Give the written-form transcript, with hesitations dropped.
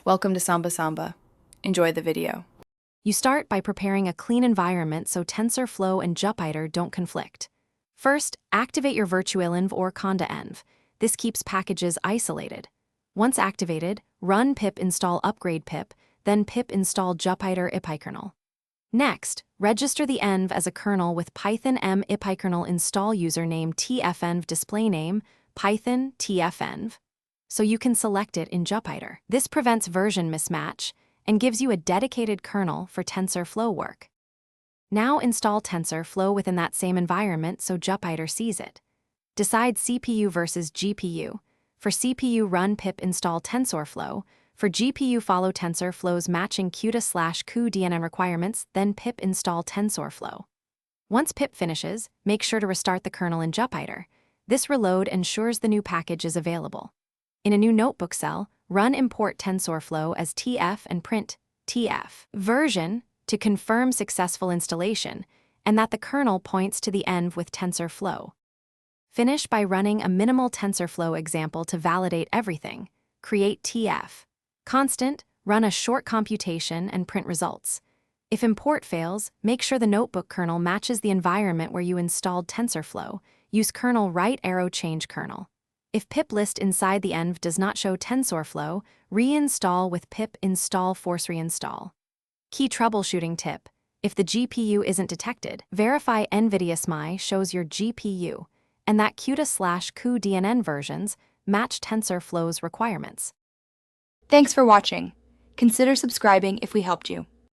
Welcome to Samba Samba. Enjoy the video. You start by preparing a clean environment so Tensorflow and Jupyter don't conflict. First, activate your virtualenv or conda-env. This keeps packages isolated. Once activated, run pip install upgrade pip, then pip install Jupyter ipykernel. Next, register the env as a kernel with python m ipykernel install username tfenv display name python tfenv, so you can select it in Jupyter. This prevents version mismatch and gives you a dedicated kernel for TensorFlow work. Now install TensorFlow within that same environment so Jupyter sees it. Decide CPU versus GPU. For CPU, run pip install TensorFlow. For GPU, follow TensorFlow's matching CUDA/cuDNN requirements, then pip install TensorFlow. Once pip finishes, make sure to restart the kernel in Jupyter. This reload ensures the new package is available. In a new notebook cell, run import TensorFlow as TF and print TF version to confirm successful installation and that the kernel points to the env with TensorFlow. Finish by running a minimal TensorFlow example to validate everything. Create TF constant, run a short computation and print results. If import fails, make sure the notebook kernel matches the environment where you installed TensorFlow. Use kernel right arrow change kernel. If pip list inside the env does not show TensorFlow, reinstall with pip install force reinstall. Key troubleshooting tip: if the GPU isn't detected, verify NVIDIA SMI shows your GPU and that CUDA/cuDNN versions match TensorFlow's requirements. Thanks for watching. Consider subscribing if we helped you.